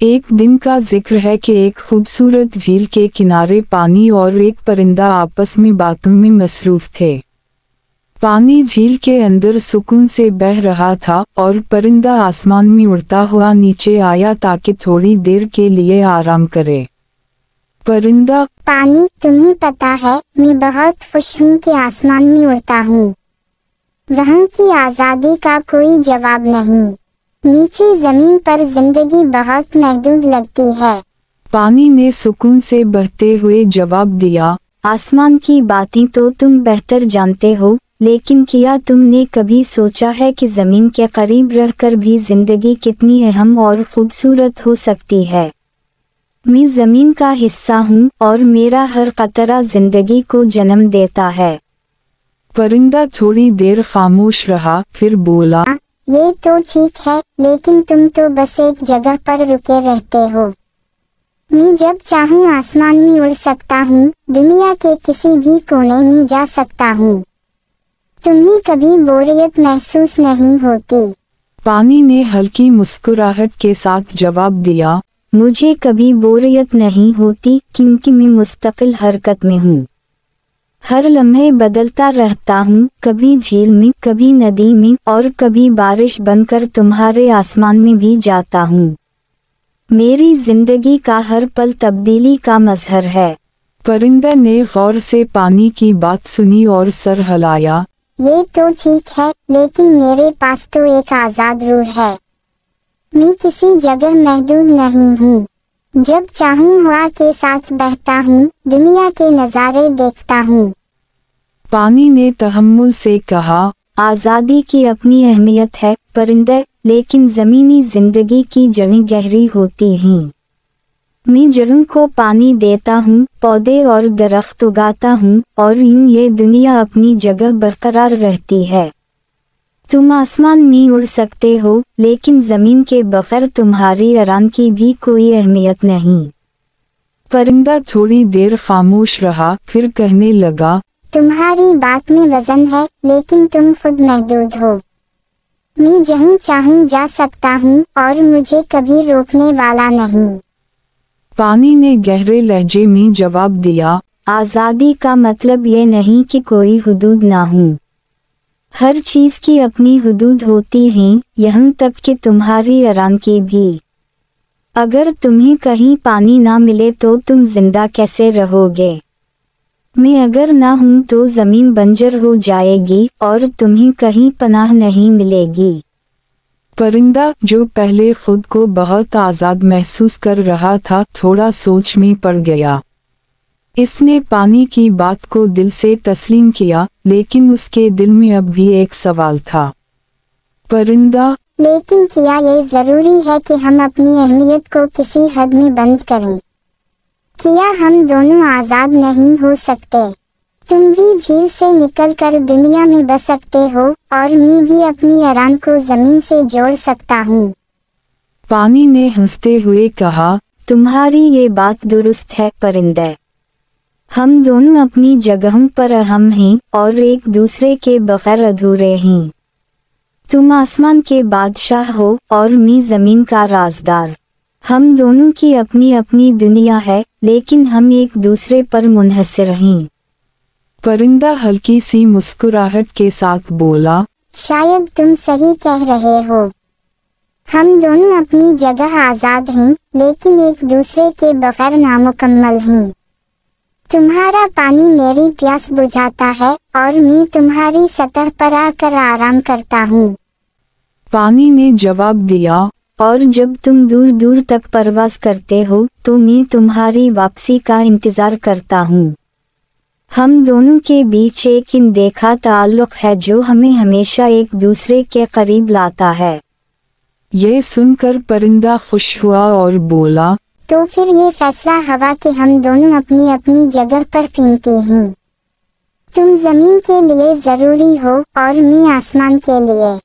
ایک دن کا ذکر ہے کہ ایک خوبصورت جھیل کے کنارے پانی اور ایک پرندہ آپس میں باتوں میں مصروف تھے۔ پانی جھیل کے اندر سکون سے بہہ رہا تھا اور پرندہ آسمان میں اڑتا ہوا نیچے آیا تاکہ تھوڑی دیر کے لیے آرام کرے۔ پرندہ: پانی، تمہیں پتا ہے میں بہت خوش ہوں کہ آسمان میں اڑتا ہوں۔ وہاں کی آزادی کا کوئی جواب نہیں۔ نیچے زمین پر زندگی بہت محدود لگتی ہے۔ پانی نے سکون سے بہتے ہوئے جواب دیا، آسمان کی باتیں تو تم بہتر جانتے ہو، لیکن کیا تم نے کبھی سوچا ہے کہ زمین کے قریب رہ کر بھی زندگی کتنی اہم اور خوبصورت ہو سکتی ہے؟ میں زمین کا حصہ ہوں اور میرا ہر قطرہ زندگی کو جنم دیتا ہے۔ پرندہ تھوڑی دیر خاموش رہا، پھر بولا، یہ تو ٹھیک ہے، لیکن تم تو بس ایک جگہ پر رکے رہتے ہو۔ میں جب چاہوں آسمان میں اڑ سکتا ہوں، دنیا کے کسی بھی کونے میں جا سکتا ہوں۔ تمہیں کبھی بوریت محسوس نہیں ہوتی؟ پانی نے ہلکی مسکراہٹ کے ساتھ جواب دیا، مجھے کبھی بوریت نہیں ہوتی کیونکہ میں مستقل حرکت میں ہوں۔ ہر لمحے بدلتا رہتا ہوں، کبھی جھیل میں، کبھی ندی میں، اور کبھی بارش بن کر تمہارے آسمان میں بھی جاتا ہوں۔ میری زندگی کا ہر پل تبدیلی کا مظہر ہے۔ پرندہ نے غور سے پانی کی بات سنی اور سر ہلایا، یہ تو ٹھیک ہے، لیکن میرے پاس تو ایک آزاد روح ہے۔ میں کسی جگہ محدود نہیں ہوں۔ جب چاہوں ہوا کے ساتھ بہتا ہوں، دنیا کے نظارے دیکھتا ہوں۔ پانی نے تحمل سے کہا، آزادی کی اپنی اہمیت ہے پرندے، لیکن زمینی زندگی کی جڑیں گہری ہوتی ہیں۔ میں جڑوں کو پانی دیتا ہوں، پودے اور درخت اگاتا ہوں، اور یوں یہ دنیا اپنی جگہ برقرار رہتی ہے۔ تم آسمان میں اڑ سکتے ہو، لیکن زمین کے بغیر تمہاری آرام کی بھی کوئی اہمیت نہیں۔ پرندہ تھوڑی دیر خاموش رہا، پھر کہنے لگا، تمہاری بات میں وزن ہے، لیکن تم خود محدود ہو۔ میں جہاں چاہوں جا سکتا ہوں، اور مجھے کبھی روکنے والا نہیں۔ پانی نے گہرے لہجے میں جواب دیا، آزادی کا مطلب یہ نہیں کہ کوئی حدود نہ ہوں۔ ہر چیز کی اپنی حدود ہوتی ہیں، یہاں تک کہ تمہاری آرام کی بھی۔ اگر تمہیں کہیں پانی نہ ملے تو تم زندہ کیسے رہو گے؟ میں اگر نہ ہوں تو زمین بنجر ہو جائے گی اور تمہیں کہیں پناہ نہیں ملے گی۔ پرندہ، جو پہلے خود کو بہت آزاد محسوس کر رہا تھا، تھوڑا سوچ میں پڑ گیا۔ اس نے پانی کی بات کو دل سے تسلیم کیا، لیکن اس کے دل میں اب بھی ایک سوال تھا۔ پرندہ: لیکن کیا یہ ضروری ہے کہ ہم اپنی اہمیت کو کسی حد میں بند کریں؟ کیا ہم دونوں آزاد نہیں ہو سکتے؟ تم بھی جھیل سے نکل کر دنیا میں بس سکتے ہو، اور میں بھی اپنی آرام کو زمین سے جوڑ سکتا ہوں۔ پانی نے ہنستے ہوئے کہا، تمہاری یہ بات درست ہے پرندے۔ ہم دونوں اپنی جگہوں پر اہم ہیں اور ایک دوسرے کے بغیر ادھورے ہیں۔ تم آسمان کے بادشاہ ہو اور میں زمین کا رازدار۔ ہم دونوں کی اپنی اپنی دنیا ہے، لیکن ہم ایک دوسرے پر منحصر ہیں۔ پرندہ ہلکی سی مسکراہٹ کے ساتھ بولا، شاید تم صحیح کہہ رہے ہو۔ ہم دونوں اپنی جگہ آزاد ہیں، لیکن ایک دوسرے کے بغیر نامکمل ہیں۔ تمہارا پانی میری پیاس بجھاتا ہے، اور میں تمہاری سطح پر آ کر آرام کرتا ہوں۔ پانی نے جواب دیا، اور جب تم دور دور تک پرواز کرتے ہو تو میں تمہاری واپسی کا انتظار کرتا ہوں۔ ہم دونوں کے بیچ ایک اندیکھا تعلق ہے جو ہمیں ہمیشہ ایک دوسرے کے قریب لاتا ہے۔ یہ سن کر پرندہ خوش ہوا اور بولا، تو پھر یہ فیصلہ ہوا کہ ہم دونوں اپنی اپنی جگہ پر قیمتی ہیں۔ تم زمین کے لیے ضروری ہو اور میں آسمان کے لیے۔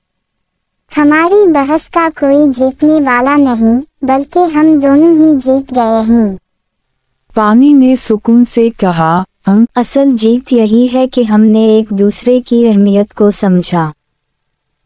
ہماری بحث کا کوئی جیتنے والا نہیں، بلکہ ہم دونوں ہی جیت گئے ہیں۔ پانی نے سکون سے کہا، اصل جیت یہی ہے کہ ہم نے ایک دوسرے کی اہمیت کو سمجھا۔